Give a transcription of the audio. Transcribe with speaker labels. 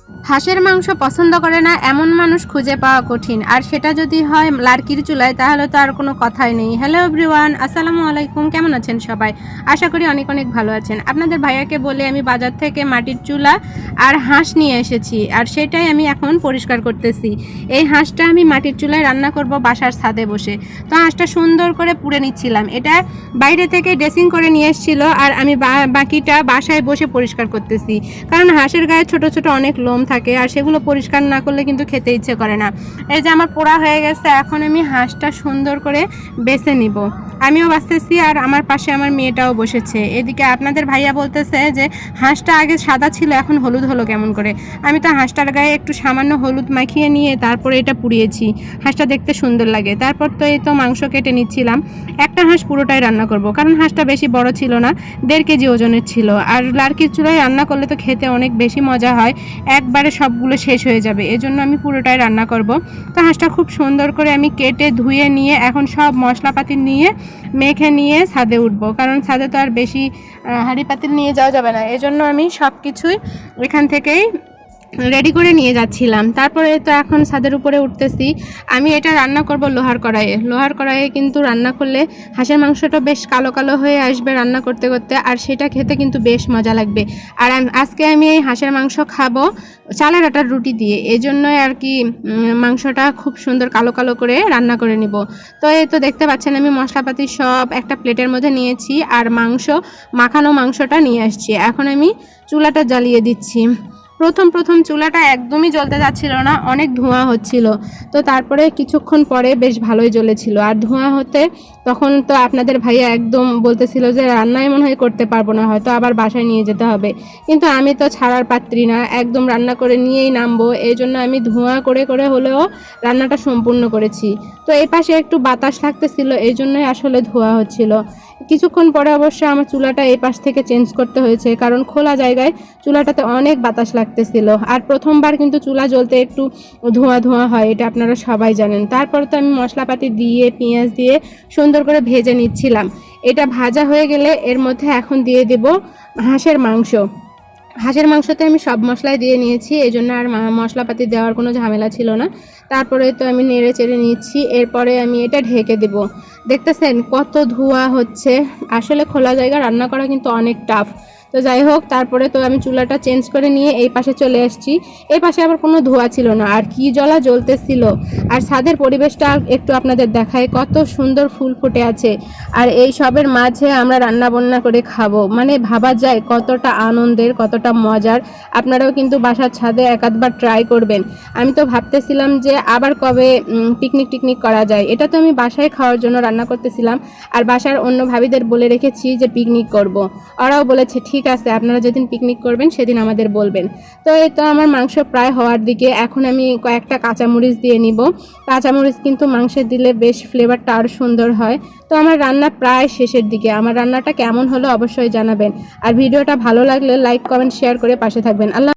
Speaker 1: হাঁসের মাংস পছন্দ করে না এমন মানুষ খুঁজে পাওয়া কঠিন, আর সেটা যদি হয় লার্কির চুলায় তাহলে তো আর কোনো কথাই নেই। হ্যালো এভরিওয়ান, আসসালামু আলাইকুম, কেমন আছেন সবাই? আশা করি অনেক অনেক ভালো আছেন। আপনাদের ভাইয়াকে বলে আমি বাজার থেকে মাটির চুলা আর হাঁস নিয়ে এসেছি, আর সেটাই আমি এখন পরিষ্কার করতেছি। এই হাঁসটা আমি মাটির চুলায় রান্না করব বাসার ছাদে বসে। তো হাঁসটা সুন্দর করে পুড়ে নিচ্ছিলাম। এটা বাইরে থেকে ড্রেসিং করে নিয়ে এসেছিলো, আর আমি বাকিটা বাসায় বসে পরিষ্কার করতেছি, কারণ হাঁসের গায়ে ছোট ছোট অনেক লোম থাকে, আর সেগুলো পরিষ্কার না করলে কিন্তু খেতে ইচ্ছে করে না। এই যে আমার পোড়া হয়ে গেছে, এখন আমি হাঁসটা সুন্দর করে বেছে নিব। আমিও বাঁচতেছি আর আমার পাশে আমার মেয়েটাও বসেছে। এদিকে আপনাদের ভাইয়া বলতেছে যে হাঁসটা আগে সাদা ছিল, এখন হলুদ হলো কেমন করে। আমি তো হাঁসটার গায়ে একটু সামান্য হলুদ মাখিয়ে নিয়ে তারপরে এটা পুড়িয়েছি, হাঁসটা দেখতে সুন্দর লাগে। তারপর তো এই তো মাংস কেটে নিচ্ছিলাম। একটা হাঁস পুরোটাই রান্না করব, কারণ হাঁসটা বেশি বড় ছিল না, 1.5 কেজি ওজনের ছিল। আর লার্কির চুলায় রান্না করলে তো খেতে অনেক বেশি মজা হয়, একবারে সবগুলো শেষ হয়ে যাবে, এজন্য আমি পুরোটাই রান্না করব। তো হাঁসটা খুব সুন্দর করে আমি কেটে ধুয়ে নিয়ে এখন সব মশলাপাতি নিয়ে মেখে নিয়ে ছাদে উঠবো, কারণ ছাদে তো আর বেশি হাঁড়ি পাতিল নিয়ে যাওয়া যাবে না, এজন্য আমি সব কিছুই এখান থেকেই রেডি করে নিয়ে যাচ্ছিলাম। তারপরে তো এখন ছাদের উপরে উঠতেছি। আমি এটা রান্না করব লোহার কড়াইয়ে। লোহার কড়াইয়ে কিন্তু রান্না করলে হাঁসের মাংসটা বেশ কালো কালো হয়ে আসবে রান্না করতে করতে, আর সেটা খেতে কিন্তু বেশ মজা লাগবে। আর আজকে আমি এই হাঁসের মাংস খাবো চালের আটার রুটি দিয়ে, এই জন্যই আর কি মাংসটা খুব সুন্দর কালো কালো করে রান্না করে নিব। তো এই তো দেখতে পাচ্ছেন আমি মশলাপাতি সব একটা প্লেটের মধ্যে নিয়েছি, আর মাখানো মাংসটা নিয়ে আসছি। এখন আমি চুলাটা জ্বালিয়ে দিচ্ছি। প্রথম চুলাটা একদমই জ্বলতে যাচ্ছিল না, অনেক ধোঁয়া হচ্ছিল। তো তারপরে কিছুক্ষণ পরে বেশ ভালোই জ্বলেছিল, আর ধোঁয়া হতে তখন তো আপনাদের ভাইয়া একদম বলতেছিল যে রান্নাই মনে হয় করতে পারবো না, হয়তো আবার বাসায় নিয়ে যেতে হবে। কিন্তু আমি তো ছাড়ার পাত্রী না, একদম রান্না করে নিয়েই নামবো, এই জন্য আমি ধোঁয়া করে করে হলেও রান্নাটা সম্পূর্ণ করেছি। তো এই পাশে একটু বাতাস লাগতেছিল, এই জন্যই আসলে ধোঁয়া হচ্ছিল। কিছুক্ষণ পরে অবশ্য আমার চুলাটা এই পাশ থেকে চেঞ্জ করতে হয়েছে, কারণ খোলা জায়গায় চুলাটাতে অনেক বাতাস লাগতেছিল। আর প্রথমবার কিন্তু চুলা জ্বলতে একটু ধোঁয়া ধোঁয়া হয়, এটা আপনারা সবাই জানেন। তারপর তো আমি মশলাপাতি দিয়ে পেঁয়াজ দিয়ে সুন্দর করে ভেজে নিচ্ছিলাম। এটা ভাজা হয়ে গেলে এর মধ্যে এখন দিয়ে দেব হাঁসের মাংস। হাঁসের মাংসতে আমি সব মশলাই দিয়ে নিয়েছি, এই জন্য আর মশলাপাতি দেওয়ার কোনো ঝামেলা ছিল না। তারপরে তো আমি নেড়ে চেড়ে নিচ্ছি, এরপরে আমি এটা ঢেকে দেব। দেখতেছেন কত ধোঁয়া হচ্ছে, আসলে খোলা জায়গা রান্না করা কিন্তু অনেক টাফ। তো যাই হোক, তারপরে তো আমি চুলাটা চেঞ্জ করে নিয়ে এই পাশে চলে আসছি। এই পাশে আবার কোনো ধোঁয়া ছিল না, আর কি জ্বলতেছিল। আর ছাদের পরিবেশটা একটু আপনাদের দেখায়, কত সুন্দর ফুল ফুটে আছে। আর এই সবের মাঝে আমরা রান্না বান্না করে খাবো, মানে ভাবা যায় কতটা আনন্দের, কতটা মজার। আপনারাও কিন্তু বাসার ছাদে একাধবার ট্রাই করবেন। আমি তো ভাবতেছিলাম যে আবার কবে পিকনিক করা যায়। এটা তো আমি বাসায় খাওয়ার জন্য রান্না করতেছিলাম, আর বাসার অন্য ভাবিদের বলে রেখেছি যে পিকনিক করব। ওরাও বলেছে ঠিক আছে, আপনারা যেদিন পিকনিক করবেন সেদিন আমাদের বলবেন। তো এই তো আমার মাংস প্রায় হওয়ার দিকে, এখন আমি কয়েকটা কাঁচামরিচ দিয়ে নিব। কাঁচামরিচ কিন্তু মাংসে দিলে বেশ ফ্লেভারটা আরও সুন্দর হয়। তো আমার রান্না প্রায় শেষের দিকে। আমার রান্নাটা কেমন হলো অবশ্যই জানাবেন, আর ভিডিওটা ভালো লাগলে লাইক কমেন্ট শেয়ার করে পাশে থাকবেন। আল্লাহ।